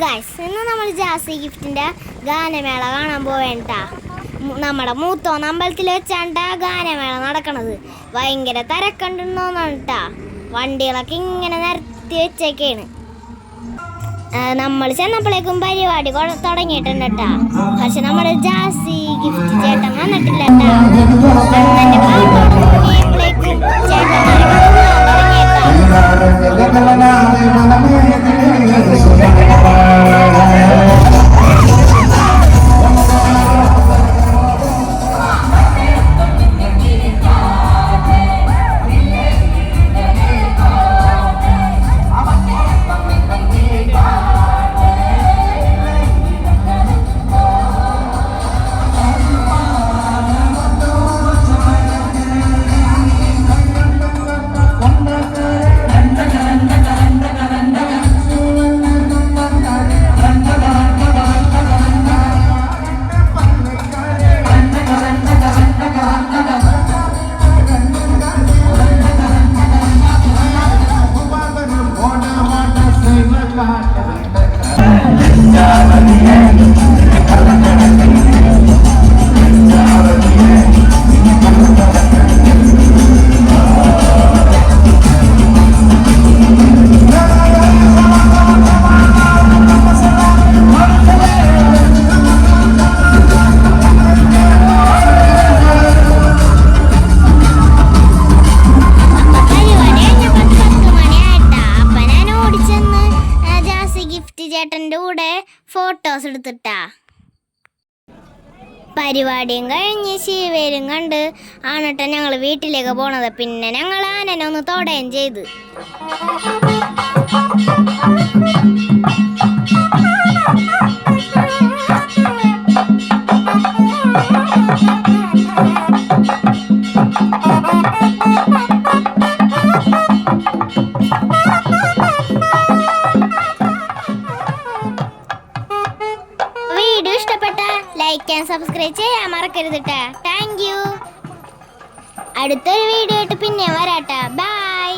Guys, ഇന്ന് നമ്മൾ ജാസി ഗിഫ്റ്റിന്റെ ഗാനമേള കാണാൻ പോവേണ്ട. നമ്മുടെ മൂത്തോന്ന് അമ്പലത്തിൽ വെച്ചാണ്ടാ ഗാനമേള നടക്കണത്. ഭയങ്കര തിരക്കുണ്ടെന്നോന്നാണ് കേട്ടാ. വണ്ടികളൊക്കെ ഇങ്ങനെ നിരത്തി വെച്ചേക്കാണ്. നമ്മൾ ചെന്നപ്പോഴേക്കും പരിപാടി തുടങ്ങിയിട്ടുണ്ട് കേട്ടാ. പക്ഷെ നമ്മുടെ ജാസി ഗിഫ്റ്റ് ചേട്ടൻ വന്നിട്ടില്ല കേട്ടാ. ചേട്ടൻ്റെ കൂടെ ഫോട്ടോസ് എടുത്തിട്ടാ. പരിപാടിയും കഴിഞ്ഞ് ശിവേരും കണ്ട് ആണട്ടെ ഞങ്ങൾ വീട്ടിലേക്ക് പോണത്. പിന്നെ ഞങ്ങൾ ആനനെ ഒന്ന് തൊടയും ചെയ്ത്. വീഡിയോ ഇഷ്ടപ്പെട്ട ലൈക്ക് ആൻഡ് സബ്സ്ക്രൈബ് ചെയ്യാൻ മറക്കരുത് ട്ടാ. Thank you. അടുത്തൊരു വീഡിയോ ആയിട്ട് പിന്നെ വരാട്ടാ. ബൈ.